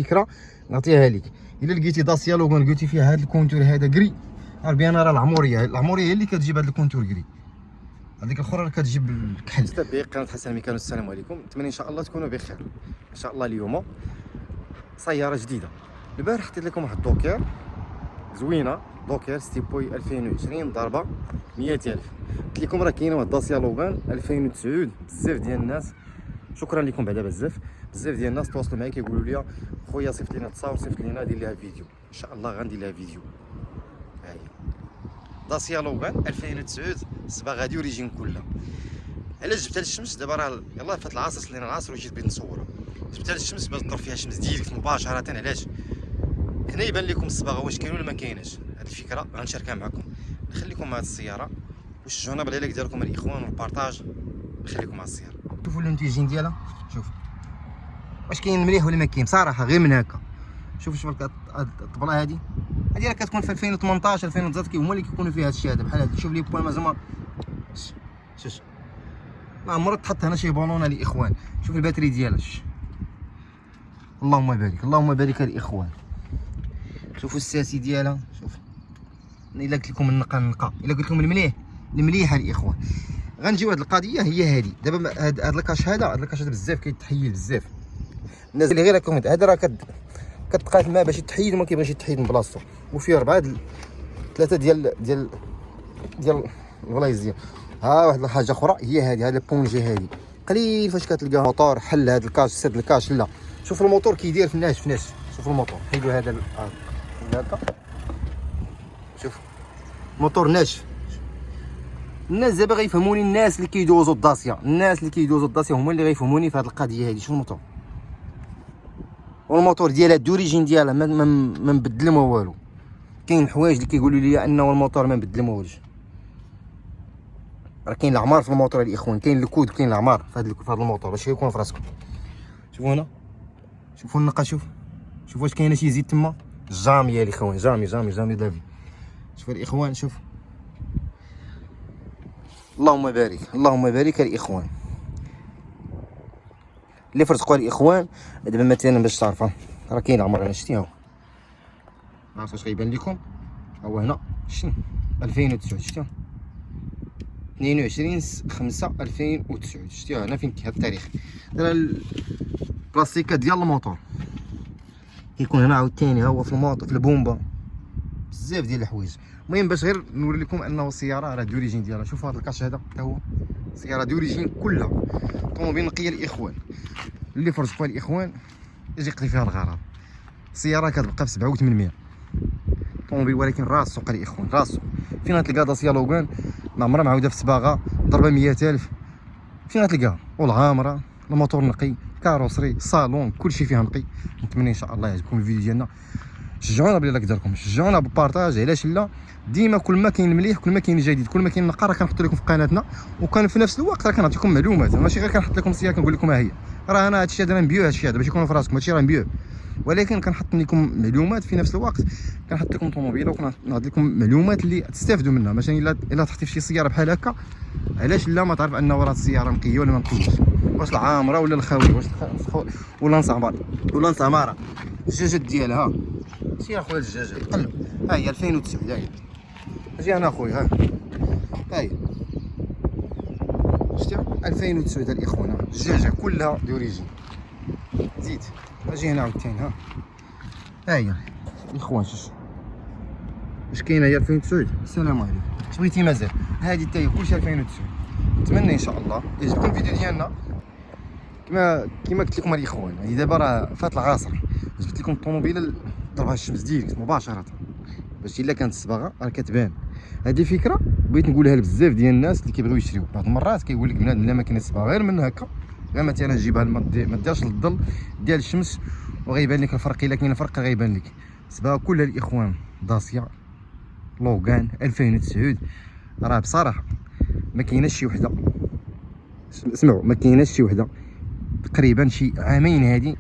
فكره نعطيها لك. الا لقيتي داسيا لوغان لقيتي فيها هذا الكونتور هذا كري، عرف بان راه العموريه هي اللي كتجيب هذا الكونتور كري، هذيك الاخرى راه كتجيب الكحل. مستبيق قناه حسن ميكانو، السلام عليكم، نتمنى ان شاء الله تكونوا بخير. ان شاء الله اليوم سياره جديده. البارح حطيت لكم واحد الدوكير زوينه، دوكير ستيبوي 2020 ضربه 100,000. قلت لكم راه كاينه واحد داسيا لوغان 2009. بزاف ديال الناس، شكرا لكم بعدا بزاف ديال الناس تواصلوا معايا كيقولوا لي خويا صيفط لينا تصاور، صيفط لينا دير ليها فيديو. ان شاء الله غندير لها فيديو. ها هي داسيا لوغان 2009 صباغه دي اوريجين كلها. علاش جبتها للشمس دابا؟ راه يلاه فات العصر، سلينا العصر وجيت بغيت نصورها. جبتها للشمس باش تضرب فيها الشمس ديريكت مباشره. علاش؟ هنا يبان لكم الصباغه واش كاين ولا ما كايناش. هذه الفكره غنشاركها معكم. نخليكم مع هذه السياره وشجعونا باللايك ديالكم الاخوان والبارطاج. نخليكم مع السياره. شوفوا المنتجين ديالها، شوف واش كاين مليح ولا ما كاين بصراحه. غير من هكا شوف الطبله هذه راه كتكون في 2018 2019 هما اللي كيكونوا فيها هادشي هذا بحال هذا. شوف لي بوان مازال شوف ما عمرها تحط هنا شي بالونه الاخوان. شوف الباتري ديالها، اللهم بارك اللهم بارك الاخوان. شوفوا الساسي ديالها، شوف الا قلت لكم النقا الا قلت لكم المليحه الاخوان. غنجيو هاد القضيه هي هادي دابا. هاد الكاش هذا بزاف كيتحيل بزاف. الناس اللي غير كومنت هذا راه كتقاتل معاه باش يتحيد وما كيبغيش يتحيد من بلاصتو. وفيه 3 ديال البلايص ديال. ها واحد الحاجه اخرى هي هذه، هذا البونجي هذه قليل فاش كتلقى موتور حل هذا الكاش سد الكاش. لا شوف الموتور كيدير في ناش. شوف الموتور حيدوا هذا هكا، شوف موتور ناشف. الناس دابا غيفهموني، الناس اللي كيدوزوا الداسيا هما اللي غيفهموني في هذه القضيه هذه. شوف الموتور، والموتور ديالها دوريجين ديالها ما مبدل ما والو. كاين حوايج اللي كيقولوا لي انه الموتور ما مبدل ما والوش. راه كاين العمار في الموتور الاخوان، كاين الكود وكاين العمار في هذا الموتور باش يكون في راسكم. شوفوا هنا، شوفوا النقا، شوف واش كاينه شي زيت تما. جامي الاخوان، جامي دافي. شوفوا الاخوان، شوف اللهم بارك الاخوان اللي فرزقوا الاخوان. دابا مثلا باش تعرفوا راه كاين عمر. انا شتي هو عرفت واش غيبان لكم. هو هنا شنو 2009 شتي 22/5/2009 شتي هنا فين هذا التاريخ. راه البلاستيكات ديال الموتور كيكون هنا عاوتاني هو في الموتور في البومبا بزاف ديال الحوايج. المهم باش غير نوري لكم انه السياره راه دوريجين ديالها. شوفوا هذا الكاش هذا حتى هو سياره دوريجين كلها. طوموبيل نقيه الاخوان اللي فرزقوا الاخوان يجي يقضي فيها الغرض. السياره كتبقى ب 7 و800 طوموبيل، ولكن راس سوق الاخوان راسو. فين غتلقى داسيا لوغان ما عمرها معاوده في الصباغه ضربه 100,000؟ فين غتلقاها؟ والعامره الموتور نقي، كاروسري، صالون، كلشي فيها نقي. نتمنى ان شاء الله يعجبكم الفيديو ديالنا. شجعونا باللايك ديالكم، شجعونا بالبارطاج. علاش لا؟ ديما كل ما كاين المليح، كل ما كاين الجديد، كل ما كاين نقا راه كنحط لكم في قناتنا. وكان في نفس الوقت راه كنعطيكم معلومات، ماشي غير كنحط لكم السياره كنقول لكم ها هي راه انا هادشي هذا نبيو، هادشي هذا باش يكون في راسكم، هادشي راه نبيو، ولكن كنحط لكم معلومات في نفس الوقت. كنحط لكم طوموبيله وكنعطي لكم معلومات اللي تستافدوا منها. مثلا الا طحتي في شي سياره بحال هكا، علاش لا ما تعرف ان راه السياره نقيه ولا ما نقيش، واش العامره ولا الخاويه، واش ولا نصعماره الجاجات ديالها. شي اخويا الدجاجه قلب. ها هي 2009 هاهي. اجي انا اخويا ها هي شتي 2009 الاخوان. ها الدجاجه كلها دوريجين. زيد اجي هنا عاوتاني ها هي الاخوان. شوف واش كاينه هي 2009. السلام عليكم. اش بغيتي مازال هذه حتى هي كلشي 2009. نتمنى ان شاء الله يعجبكم الفيديو ديالنا. كما قلت لكم الاخوان، هذه دابا راه فات العصر. جبت لكم الطوموبيله ضربها الشمس ديريكت مباشره باش الا كانت الصباغه راه كتبان. هذه فكره بغيت نقولها لبزاف ديال الناس اللي كيبغيو يشريو. بعض المرات كيقول لك بنادم لا ما كاينش الصباغه غير من هكا، غير مثلا جيبها ما ديرش للظل ديال الشمس وغيبان لك الفرق. الا كاين الفرق غيبان لك. الصباغه كلها الاخوان داسيا لوغان 2009 راه بصراحه ما كايناش شي وحده. اسمعوا، ما كايناش شي وحده تقريبا شي عامين هادي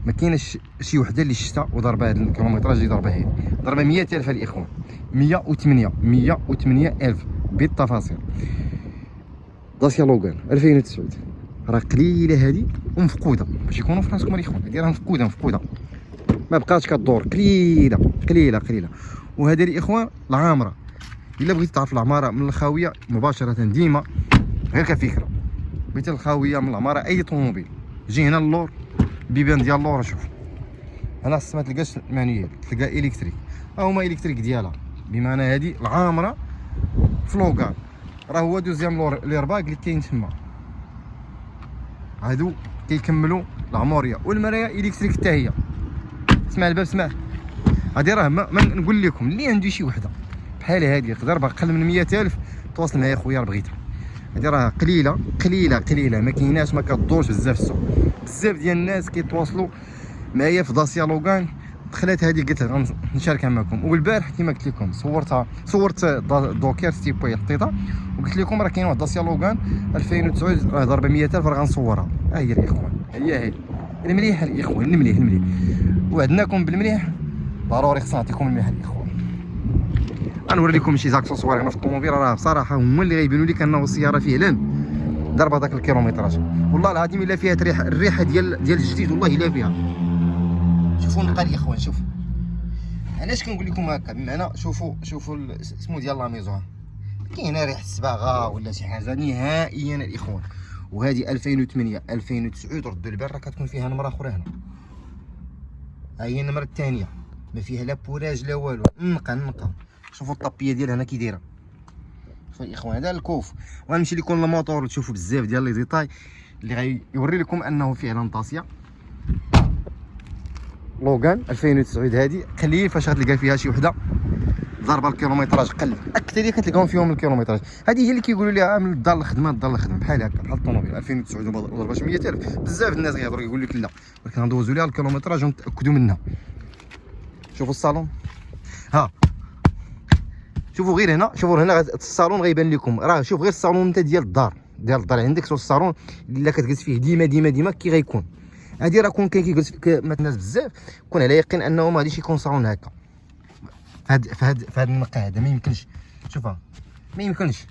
ما كايناش شي وحده اللي شتا وضربه هاد الكيلومتراج اللي ضربها هادي. ضربه 100,000 الاخوان، 108,000 بالتفاصيل. داسيا لوغان 2009 راه قليله هادي ومفقوده باش يكونوا في راسكم الاخوان. هادي راه مفقوده ما بقاتش كدور، قليله قليله قليله. وهذه الاخوان العامره، الا بغيتي تعرف العماره من الخاويه مباشره ديما غير كفكره، بغيتي الخاويه من العماره اي طوموبيل جي هنا اللور، بيبان ديال اللور شوف هنا ما تلقاش مانيوال، تلقى الكتريك، هما الكتريك ديالها، بمعنى هذه العامره فلوغان راه هو دوزيام لور ليرباك اللي كاين تما، هادو كيكملوا العموريه. والمرايه الكتريك حتى هي، اسمع الباب اسمع، هادي راه ما نقول لكم اللي عنده شي وحده بحال هادي يقدر باقل من 100,000 تواصل معايا خويا بغيتها. هادي راه قليله قليله قليله، ما كايناش، ما كدورش بزاف السوق. بزاف ديال الناس كيتواصلوا معايا في داسيا لوغان، دخلت هذه قلت نشاركها معكم. والبارح كما قلت لكم صورت دوكر ستيبوي حطيتها وقلت لكم راه كاين واحد داسيا لوغان 2009 راه ضربه 100,000 راه غنصورها. ها هي الاخوان، هي المليح الاخوان، المليح وعدناكم بالمليح، ضروري خصنا نعطيكم المليح الاخوان. غنوري لكم شي زاكسوسوار هنا في الطوموبيل، راه بصراحه هما اللي غيبانوا لك انه السياره فعلا ضربه داك الكيلومتراج. والله العظيم الا فيها الريحه ديال الجديد، والله الا فيها. شوفوا النقا الاخوان، شوف علاش كنقول لكم هكا، بمعنى شوفوا اسمو ديال لاميزون، كاينه ريحه الصباغه ولا شي حاجه نهائيا الاخوان. وهذه 2008 2009 ردوا البال راه كتكون فيها نمره اخرى هنا، ها هي النمره الثانيه، ما فيها لا بوراج لا والو، نقا. شوفوا الطابيه ديالها هنا كي دايره. شوفوا الاخوان هذا الكوف، وغنمشي لكم للموتور وتشوفوا بزاف ديال لي ديتاي اللي غيوري لكم انه فعلا طاسيه لوغان 2009. هذه قليل فاش غتلقى فيها شي وحده ضربه الكيلومتراج، قل اكثريه كتلقاهم فيهم الكيلومتراج. هذه هي اللي كيقولوا لها من الدار للخدمه بحال هكا، بحال الطوموبيل 2009 ما ضرباش 100,000. بزاف الناس غيهضروا يقول لك لا، ولكن غندوزو ليها الكيلومتراج ونتاكدوا منها. شوفوا الصالون، ها شوفوا غير هنا، شوفوا هنا الصالون غيبان لكم، راه شوف غير الصالون نتا ديال الدار عندك، شوف الصالون اللي كتجلس فيه ديما كي غيكون. هادي راه كون كيجلس الناس بزاف كون على يقين انه ما غاديش يكون صالون هكا. فهاد النقا هذا ما يمكنش، شوفها ما يمكنش.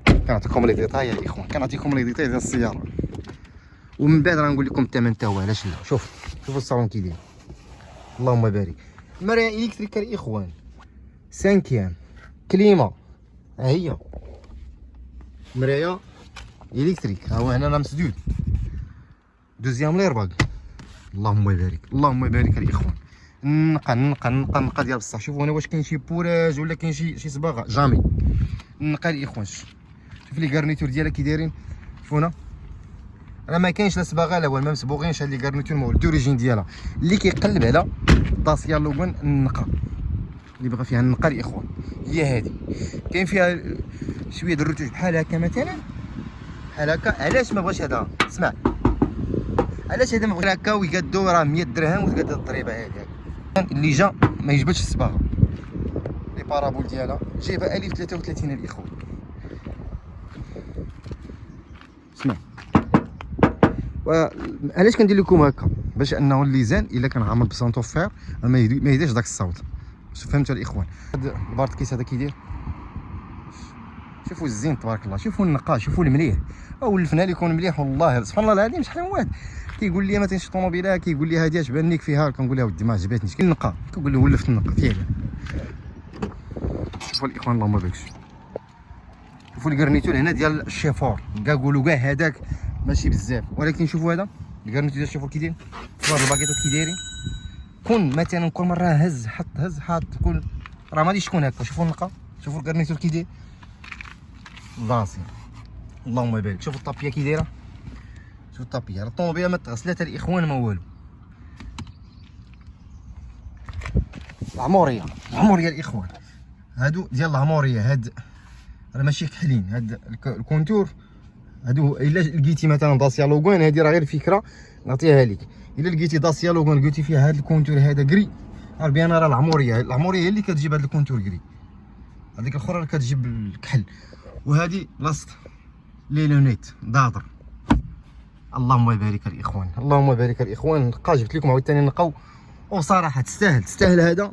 كنعطيكم لي ديتاي يا اخوان، كنعطيكم لي ديتاي ديال السياره، ومن بعد راه نقول لكم الثمن حتى هو علاش لا. شوفوا الصالون كي داير، اللهم بارك. مرايا الكتريك الاخوان، 5 كليمه، ها هي مرايا الكتريك، ها هو هنا راه مسدود، دوزيام ليرباك، اللهم بارك الاخوان. نقا ديال بصح. شوفوا هنا واش كاين شي بوراج ولا كاين شي صباغه، جامي. نقا الاخوان، شوف لي غارنيتور ديالها كي دايرين، شوفوا هنا راه ما كاينش لا صباغه لا والو، ما مسبوغينش هاد لي غارنيتور مول دوريجين ديالها. اللي كيقلب على داسيا لوغان النقا، اللي بغى فيها النقا الاخوان هي هادي، كاين فيها شويه د الرتوش بحال هكا مثلا، بحال هكا. علاش ما بغاش هذا؟ اسمع، علاش هذا ما بغى هكا ويقادو راه 100 درهم وتقاد الضريبه هادي اللي جا ما يجبدش الصباغه. لي بارابول ديالها جايبها 1033 الاخوان. اسمع، وعلاش كندير لكم هكا؟ باش انه الليزان الا كان عامل بسانتوفير ما يديرش داك الصوت. فهمتوا الاخوان؟ هذا البارت كيس هذا كيدير، شوفوا الزين تبارك الله، شوفوا النقاش، شوفوا المليح. او الفنان يكون مليح، والله سبحان الله العظيم. شحال من واحد كيقول لي مثلا شي طوموبيله كيقول لي هذه اش بان لك فيها، كنقول له ودي ما عجبتنيش، كاين النقا، كنقول له ولفت النقا فعلا. شوفوا الاخوان اللهم بارك، شوفوا الكارنيتور هنا ديال الشيفور، كاع قولوا كاع هذاك ماشي بزاف، ولكن شوفوا هذا الكارنيتور ديال الشيفور كي داير، شوفوا الباكيطات كي دايرين. كون مثلا كل مره هز حط كل راه ما غاديش تكون هكا. شوفوا النقا، شوفوا الكارنيتور كي داير لاصي، اللهم بارك. شوفوا الطابيه كي دايره، شوفوا الطابيه، الطوموبيله ما تغسلات الاخوان ما والو. العموريه الاخوان، هادو ديال العموريه، هاد راه ماشي كحلين، هاد الكونتور هادو. الا لقيتي مثلا داسيا لوغان، هادي راه غير فكره نعطيها لك، الا لقيتي داسيا لوغان قلتي فيها هاد الكونتور هذا كري، عارف بان راه العموريه هي اللي كتجيب هاد الكونتور كري، هذيك الاخرى راه كتجيب الكحل. وهادي بلاصه لي لونيت ضاضر. اللهم بارك الاخوان، اللهم بارك الاخوان. نقا جبت لكم عاوتاني نقاو، وصراحه تستاهل هذا،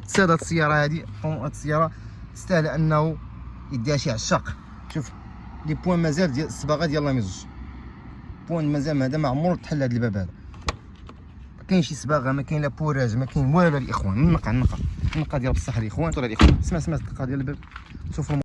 تستاهل هاد السياره هادي، هاد السياره تستاهل انه يديها شي عشاق. شوف لي بوين مازال ديال الصباغه ديال لاميزوج، بوين مازال هذا ما عمرو تحل هذا الباب هذا. كاين شي صباغه، ما كاين لا بوراج، ما كاين والو الاخوان. النقع ديال بصح الاخوان. ترى الاخوان سمع الدقه ديال الباب. شوفوا